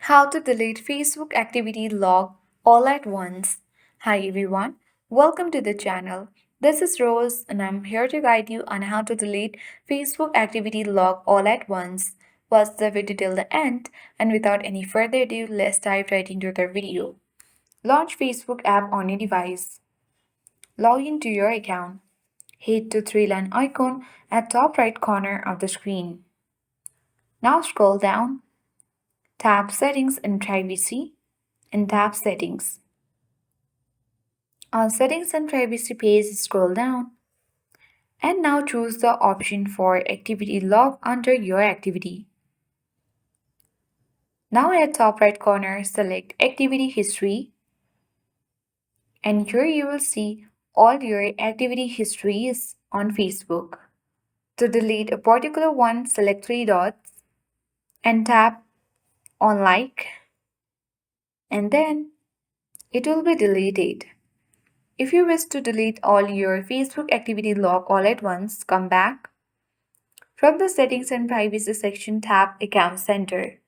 How to delete Facebook activity log all at once. Hi everyone, welcome to the channel. This is Rose and I'm here to guide you on how to delete Facebook activity log all at once. Watch the video till the end and without any further ado, let's dive right into the video. Launch Facebook app on your device. Log into your account. Hit the three-line icon at top right corner of the screen. Now scroll down, tap Settings and Privacy and tap Settings. On Settings and Privacy page, scroll down and now choose the option for Activity Log under your activity. Now at top right corner, select Activity History and here you will see all your activity histories on Facebook. To delete a particular one, select three dots and tap on Like and then it will be deleted. If you wish to delete all your Facebook activity log all at once, come back. From the Settings and Privacy section, tap Account Center.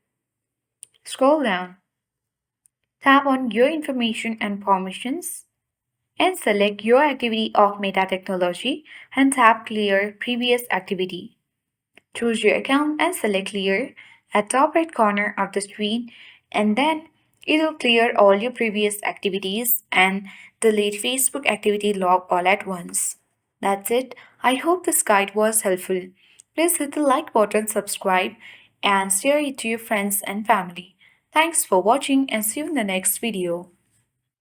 Scroll down. Tap on Your Information and Permissions and select your activity of Meta Technology and tap Clear Previous Activity. Choose your account and select Clear at top right corner of the screen and then it will clear all your previous activities and delete Facebook activity log all at once. That's it. I hope this guide was helpful. Please hit the like button, subscribe, and share it to your friends and family. Thanks for watching and see you in the next video.